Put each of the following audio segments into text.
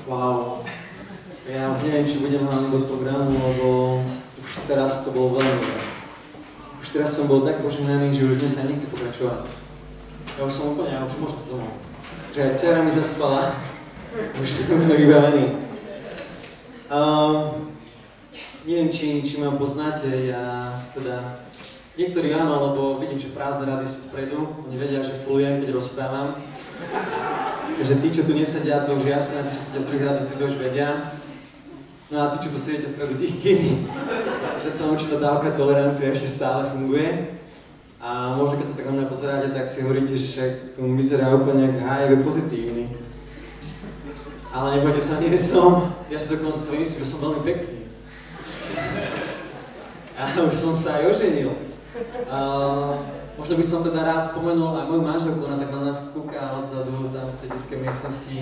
Wow. Ja už neviem, či budem hlavne do programu, lebo už teraz to bolo veľmi dobré. Už teraz som bol tak požehnaný, že už mi sa nechce pokračovať. Ja už som úplne, ja už môžem z domov. Že aj dcera mi zaspala, už sme vybavení. Neviem, či ma poznáte, ja teda... Niektorí áno, lebo vidím, že prázdne rady sú vpredu, oni vedia, že plujem, keď rozprávam. Takže tí, čo tu nesedia, to už jasné, tí, čo sedia v druhých radách, tí to už vedia. No a tí, čo tu sedíte vpredu tichky, predsa určitá dávka tolerancie ešte stále funguje. A možno keď sa tak na mňa pozeráte, tak si hovoríte, že však vyzerá úplne jak HIV pozitívny. Ale nebojte sa, nie som. Ja si dokonca si myslím, že som veľmi pekný. A už som sa aj oženil. Možno by som teda rád spomenul aj moju manželku, ona tak na nás kúka odzadu, tam v tej detskej miestnosti.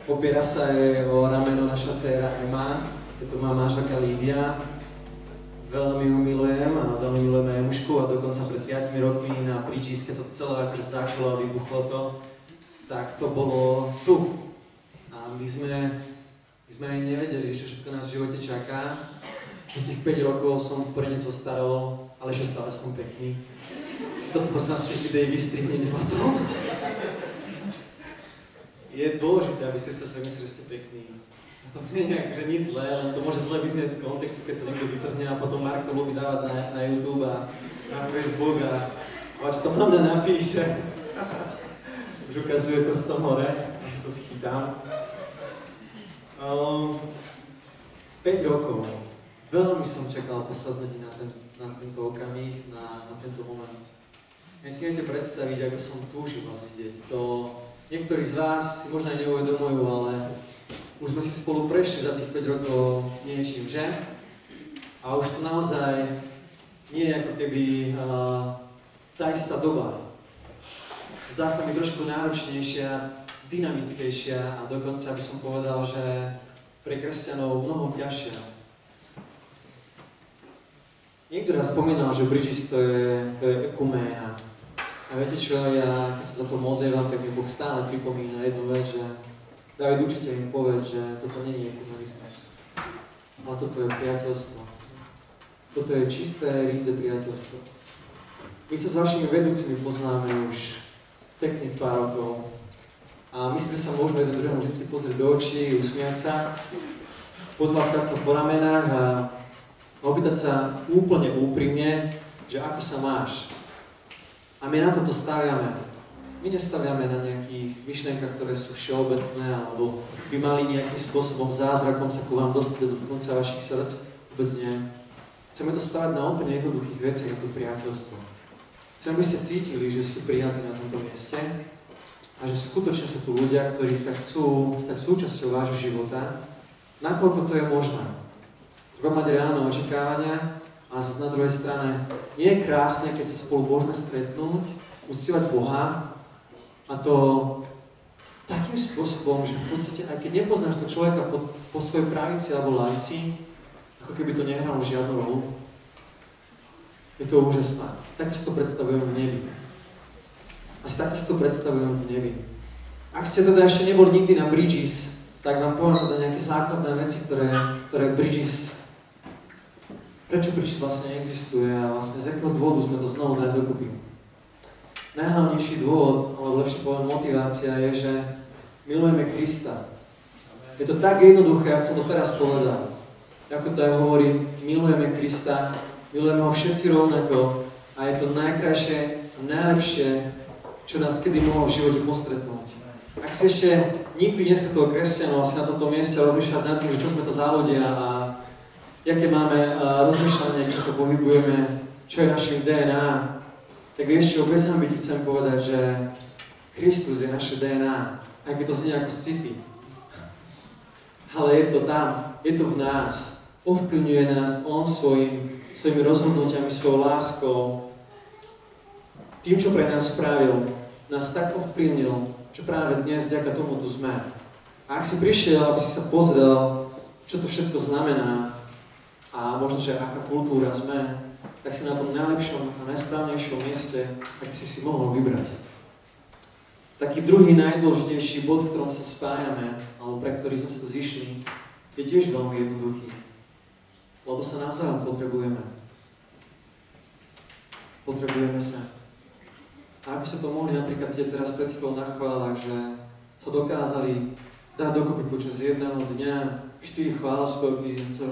Opiera sa jej o rameno naša dcéra Ema, je to moja manželka Lídia. Veľmi ju milujem a veľmi milujem aj mužku a dokonca pred 5 rokmi na Bridges, keď sa to celé akože začalo a vybuchlo to, tak to bolo tu. A my sme aj nevedeli, že čo všetko nás v živote čaká. Tých 5 rokov som pre niečo starol, ale že stále som pekný. Toto prosím vás, keď videj vystrihnete potom. Je dôležité, aby ste sa svojím mysleli, že ste pekní. To nie je nejak, že nič zlé, len to môže zle vyznieť z kontextu, keď to niekto vytrhne a potom Mark to ľubí dávať na YouTube a na Facebook a čo to na mňa napíše. Už ukazuje prstom hore, a si to schytám. 5 rokov. Veľmi som čakal posledné dni na tento okamih, na tento moment. Si neviete predstaviť, ako som túžil vás vidieť. To niektorí z vás si možno aj neuvedomujú, ale už sme si spolu prešli za tých 5 rokov niečím, že? A už to naozaj nie je ako keby tá istá doba. Zdá sa mi trošku náročnejšia, dynamickejšia a dokonca by som povedal, že pre kresťanov mnoho ťažšia. Niekto raz spomínal, že Bridges to je ekuména. A viete čo, ja keď sa za to modlievam, tak mi Boh stále pripomína jednu vec, že David určite im povie, že toto nie je ekumenizmus, ale toto je priateľstvo. Toto je čisté, rídze priateľstvo. My sa s vašimi vedúcimi poznáme už pekných pár rokov a myslím, že sa môžeme jeden druhému vždy pozrieť do očí, usmiať sa, podľapkať sa po ramenách a opýtať sa úplne úprimne, že ako sa máš. A my na toto staviame. My nestaviame na nejakých myšlienkach, ktoré sú všeobecné, alebo by mali nejakým spôsobom zázrakom sa ku vám dostať do konca vašich srdc. Vôbec nie. Chceme to stavať na úplne jednoduchých veciach, ako priateľstvo. Chcem, aby ste cítili, že ste prijatí na tomto mieste a že skutočne sú tu ľudia, ktorí sa chcú stať súčasťou vášho života, nakoľko to je možné. Treba mať reálne očakávania, ale zase na druhej strane nie je krásne, keď sa spolu môžeme stretnúť, uctievať Boha a to takým spôsobom, že v podstate aj keď nepoznáš to človeka po svojej pravici alebo lavici, ako keby to nehralo žiadnu rolu. Je to úžasné. Takto si to predstavujem v nebi. Asi takto si to predstavujem v nebi. Ak ste teda ešte neboli nikdy na Bridges, tak vám poviem teda nejaké základné veci, ktoré Bridges prečo Bridges vlastne existuje a vlastne z akého dôvodu sme to znovu dali dokupy. Najhlavnejší dôvod, alebo lepšie poviem motivácia je, že milujeme Krista. Je to tak jednoduché, ako som to teraz povedal. Ako to aj hovorím, milujeme Krista, milujeme ho všetci rovnako a je to najkrajšie a najlepšie, čo nás kedy mohlo v živote postretnúť. Ak si ešte nikdy nestretol kresťanov, asi na tomto mieste rozmýšľať nad tým, že čo sme to za ľudia a aké máme rozmýšľanie, čo to pohybujeme, čo je našim DNA, tak ešte bez hanby ti chcem povedať, že Kristus je naše DNA, ak by to znie ako sci-fi. Ale je to tam, je to v nás, ovplyvňuje nás On svojimi rozhodnutiami, svojou láskou, tým, čo pre nás spravil, nás tak ovplyvnil, že práve dnes vďaka tomu tu sme. A ak si prišiel, aby si sa pozrel, čo to všetko znamená, a možno, že aká kultúra sme, tak si na tom najlepšom a najsprávnejšom mieste, aký si mohol vybrať. Taký druhý najdôležitejší bod, v ktorom sa spájame, alebo pre ktorý sme sa tu zišli, je tiež veľmi jednoduchý. Lebo sa navzájom potrebujeme. Potrebujeme sa. A ako sa to mohli napríklad vidieť teraz pred chvíľou na chválach, že sa dokázali dať dokopy počas jedného dňa 4 chválospevky z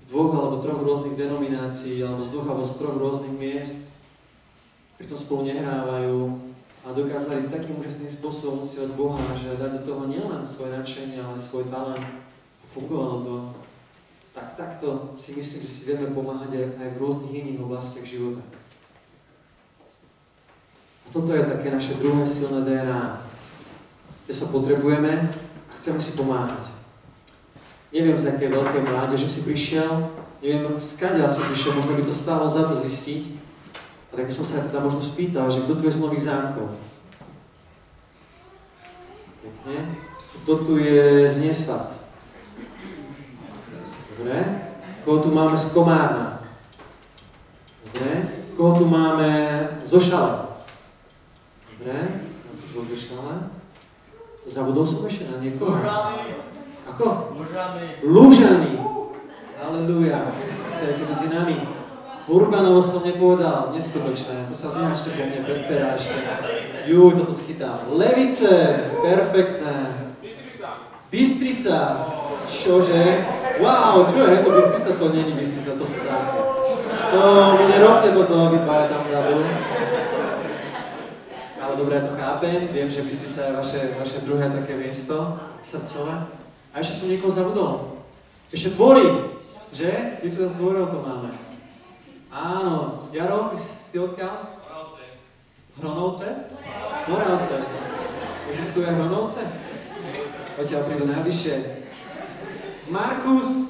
2 alebo 3 rôznych denominácií, alebo z 2 alebo z 3 rôznych miest, pritom spolu nehrávajú a dokázali takým úžasným spôsobom uctievať Boha, že dať do toho nielen svoje nadšenie, ale svoj talent. Fungovalo to. Tak takto si myslím, že si vieme pomáhať aj v rôznych iných oblastiach života. A toto je také naše druhé silné DNA, kde sa potrebujeme a chceme si pomáhať. Neviem, z akej veľkej mládeže si prišiel, neviem, skadiaľ si prišiel, možno by to stálo za to zistiť. A tak by som sa teda možno spýtal, že kto tu je z Nových Zámkov? Pekne. Kto tu je z Nesvat? Dobre. Koho tu máme z Komárna? Dobre. Koho tu máme zo Šale? Dobre. Koho zo Šale? Zabudol som ešte na niekoho? Ako? Lužany. Halelúja. Dajte medzi nami. Urbanovo som nepovedal, neskutočné. To sa znehačte po mne, predperášte. Juj, toto schytám. Levice, perfektné. Bystrica. Čože? Wow, čo je to Bystrica? To nie je Bystrica, to sú Zámky. To mi nerobte toto, obidvaja tam vzadu. Ale dobre, ja to chápem. Viem, že Bystrica je vaše druhé také miesto srdcové. A ešte som niekoho zabudol. Ešte Tvory, že? Kde tu z Tvorov to máme? Áno. Jaro, si odkiaľ? Hronovce. Moravce? Existuje Hronovce? Odtiaľ prídu najbližšie. Markus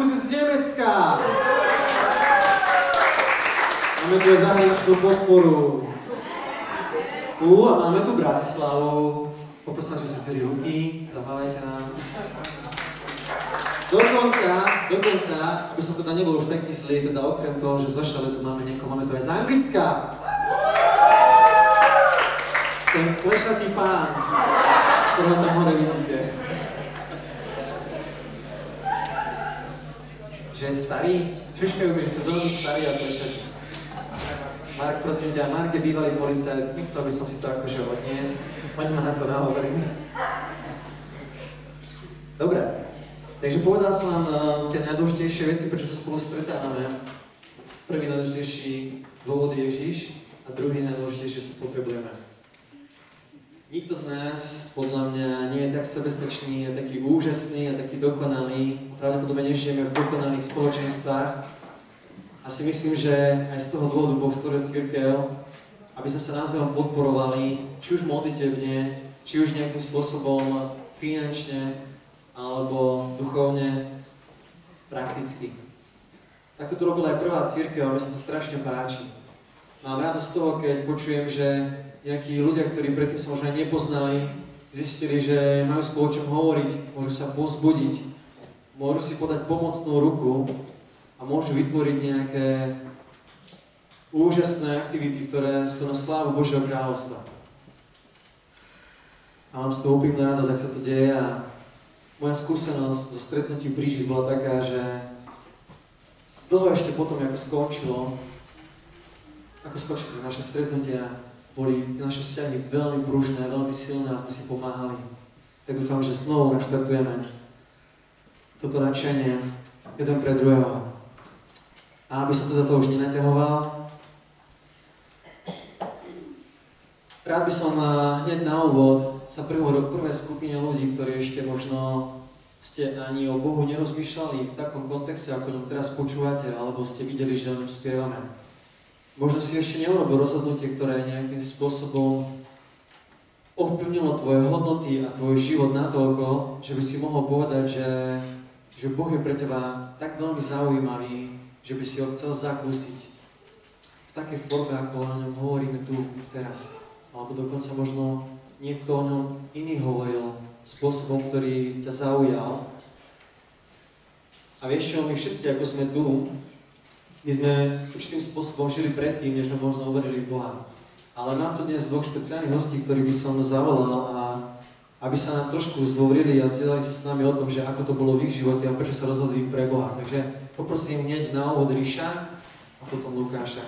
je z Nemecka. Máme tu aj zahraničnú podporu. A máme tu Bratislavu. Poprosím, že si tedy ruky, zamávajte nám. Dokonca, aby som teda nebol už taký zlý, teda okrem toho, že zo Šale tu máme niekoho, máme tu aj z Anglicka. Ten klešatý pán, ktorého tam hore vidíte. Že je starý? Šuškajú mi, že sú veľmi starí a klešatí. Mark, prosím ťa, Mark je bývalý policajt, nechcel by som si to akože odniesť. Poď ma na to nahovorím. Dobre, takže povedal som vám tie najdôležitejšie veci, prečo sa spolu stretávame. Prvý najdôležitejší dôvod je Ježiš a druhý najdôležitejšie sa potrebujeme. Nikto z nás, podľa mňa, nie je tak sebestačný, je taký úžasný a taký dokonalý. Pravdepodobne nežijeme v dokonalých spoločenstvách. A si myslím, že aj z toho dôvodu Boh stvoril cirkev, aby sme sa navzájom podporovali, či už modlitebne, či už nejakým spôsobom finančne, alebo duchovne, prakticky. Takto to robila aj prvá cirkev a mi sa to strašne páči. Mám radosť z toho, keď počujem, že nejakí ľudia, ktorí predtým sa možno aj nepoznali, zistili, že majú spolu o čom hovoriť, môžu sa povzbudiť, môžu si podať pomocnú ruku a môžu vytvoriť nejaké úžasné aktivity, ktoré sú na slávu Božieho kráľovstva. A mám z toho úprimnú radosť, ak sa to deje a moja skúsenosť zo stretnutí Bridges bola taká, že dlho ešte potom, ako skončili naše stretnutia, boli naše vzťahy veľmi pružné, veľmi silné a sme si pomáhali. Tak dúfam, že znovu naštartujeme toto nadšenie jeden pre druhého. A aby som teda to už nenaťahoval, rád by som hneď na úvod sa prihovoril k prvej skupine ľudí, ktorí ešte možno ste ani o Bohu nerozmýšľali v takom kontexte, ako ňom teraz počúvate, alebo ste videli, že o ňom spievame. Možno si ešte neurobil rozhodnutie, ktoré nejakým spôsobom ovplyvnilo tvoje hodnoty a tvoj život natoľko, že by si mohol povedať, že Boh je pre teba tak veľmi zaujímavý, že by si ho chcel zakúsiť v takej forme, ako o ňom hovoríme tu teraz. Alebo dokonca možno niekto o ňom iný hovoril spôsobom, ktorý ťa zaujal. A vieš čo, my všetci, ako sme tu, my sme určitým spôsobom žili predtým, než sme možno uverili v Boha. Ale mám tu dnes dvoch špeciálnych hostí, ktorých by som zavolal a aby sa nám trošku zdôverili a zdieľali sa s nami o tom, že ako to bolo v ich živote a prečo sa rozhodli pre Boha. Takže poprosím hneď na úvod Ríša a potom Lukáša.